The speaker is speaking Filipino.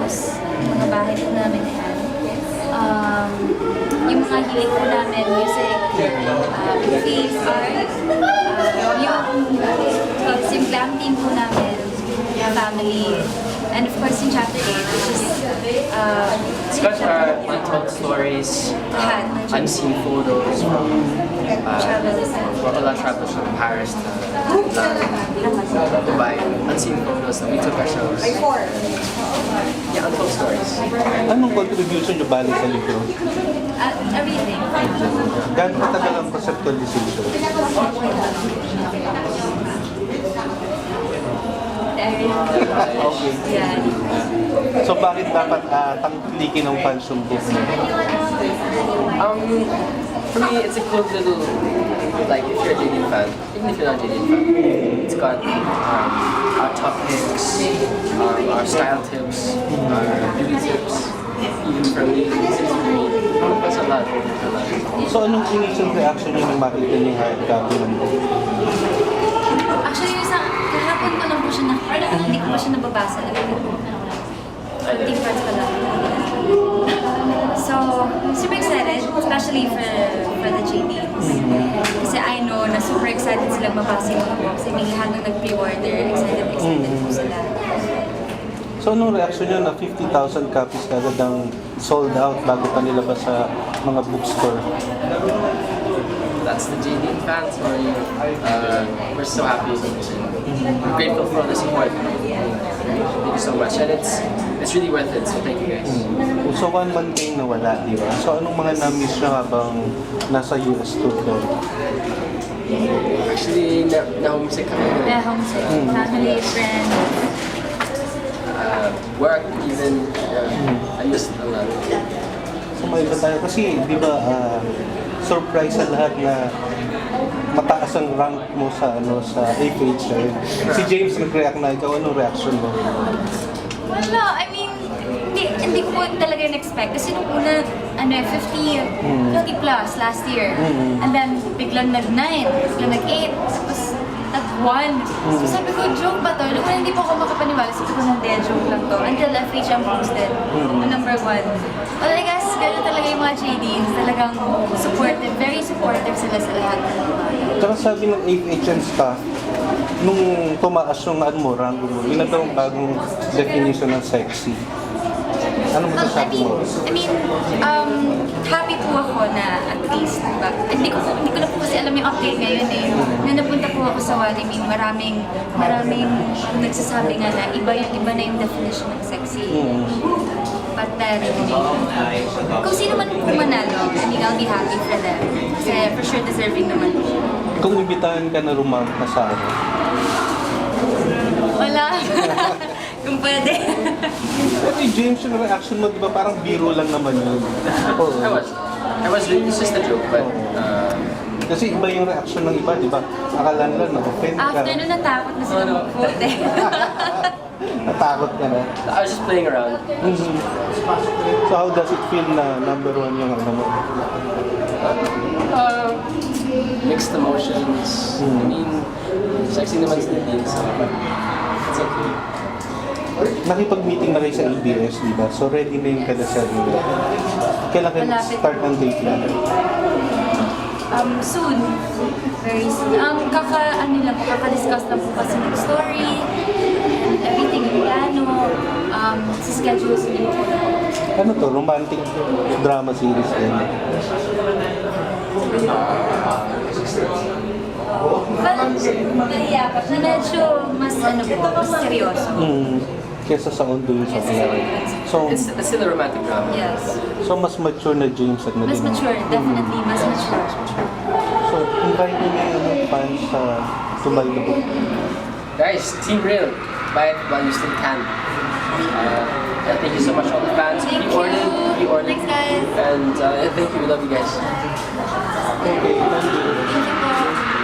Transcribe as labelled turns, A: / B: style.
A: house, yung mga bahay po namin na yan. Yung mga hilig po namin, music, movies, art, yung glam team po namin, family, and of course yung Chapter 8, which is
B: It's got untold stories, unseen photos from travels from Paris to Dubai. Unseen photos that we took ourselves. Yeah, untold stories.
C: Anong contribution nyo bali sa libro?
A: everything.
C: Gaano katagal ang conceptualization? Okay.
A: Yeah.
C: So bakit dapat tangkilikin ng fans yung book niyo?
B: For me, it's a cool little, like, if you're a JD fan, even if you're not a JD fan, it's got our top picks, our style tips, our beauty tips, even for me, that's a lot.
C: So anong initial reaction niyo nung makita niyo yung hard copy ng book?
A: Actually, kahapon ko lang po siya hindi ko pa siya nababasa. Konting parts pa lang. So, super excited, especially for the JDs. Kasi I know na super excited sila mabasa yung mga books. I mean, lahat ng nag-pre-order, excited po sila.
C: So anong reaction niyo na 50,000 copies kagad ang sold out bago pa nilabas sa mga bookstore?
B: That's the JD fans story. We're so happy. We're grateful for all the support. Thank you so much. And it's really worth it, so thank you guys.
C: So 1 month kayong nawala, di ba? So anong mga na-miss niyo habang nasa US tour kayo?
B: Actually, na-homesick kami.
A: Yeah, homesick. Family, friends.
B: Work, even. I missed it a lot.
C: So may iba tayo kasi, di ba, surprise sa lahat na mataas ang rank mo sa FH. Si James nag-react na ikaw, anong reaction mo?
A: Wala, I mean, hindi ko po talaga in-expect. Kasi nung una, 50 plus last year. And then, biglang nag-9, biglang nag-8, tapos nag-1. So sabi ko, joke ba to? Nung una hindi po ako makapaniwala, sabi ko, hindi, joke lang to. Until FHM posted, number 1. Well, I guess, gano'n talaga yung mga JDs. Talagang supportive, very supportive sila sa lahat.
C: Tsaka sabi ng FHM staff, nung tumaas yung rango mo, yun na daw ang bagong definition ng sexy. Ano masasabi mo?
A: I mean, happy po ako na at least, diba? Hindi ko na po kasi alam yung update ngayon eh. Nung napunta po ako sa Wally, maraming nagsasabi nga na iba na yung definition ng sexy. But then, kung sino man po manalo, I mean, I'll be happy for them. Kasi for sure deserving naman po.
C: Kung imbitahan ka na rumamp na sa ano?
A: Wala. Kung pwede.
C: Pero James, yung reaction mo, di ba parang biro lang naman yun?
B: I was it's just a joke, but
C: kasi iba yung reaction ng iba, di ba? Akala nila na-offend ka.
A: After nun, natakot na sila mag-vote eh.
C: Natakot ka na.
B: I was just playing around.
C: So how does it feel na number 1 yung ano mo?
B: Mixed emotions. I mean, sexy naman sa din, so it's okay.
C: Nakipag-meeting na kayo sa ABS, di ba? So ready na yung kadasal nila. Kailan kayo start ng date na?
A: Soon. Very soon. Kaka-discuss lang po kasi ng story, everything yung plano, sa schedule sa po.
C: Ano to? Romantic drama series din?
A: Well, nahiyakap na medyo mas seryoso.
C: Kesa sa On Doing sa Kaya. So,
B: It's still a romantic drama.
A: Yes.
C: so mas mature na James at
A: Mas
C: Nadine.
A: mature, definitely. Mas mature.
C: So, invite nyo na yung fans to buy the book.
B: Guys, Team Real, buy it while you still can. Yeah, thank you so much all the fans.
A: Thank
B: We ordered.
A: you. Thanks, guys.
B: And thank you, we love you guys.
C: Okay, thank you.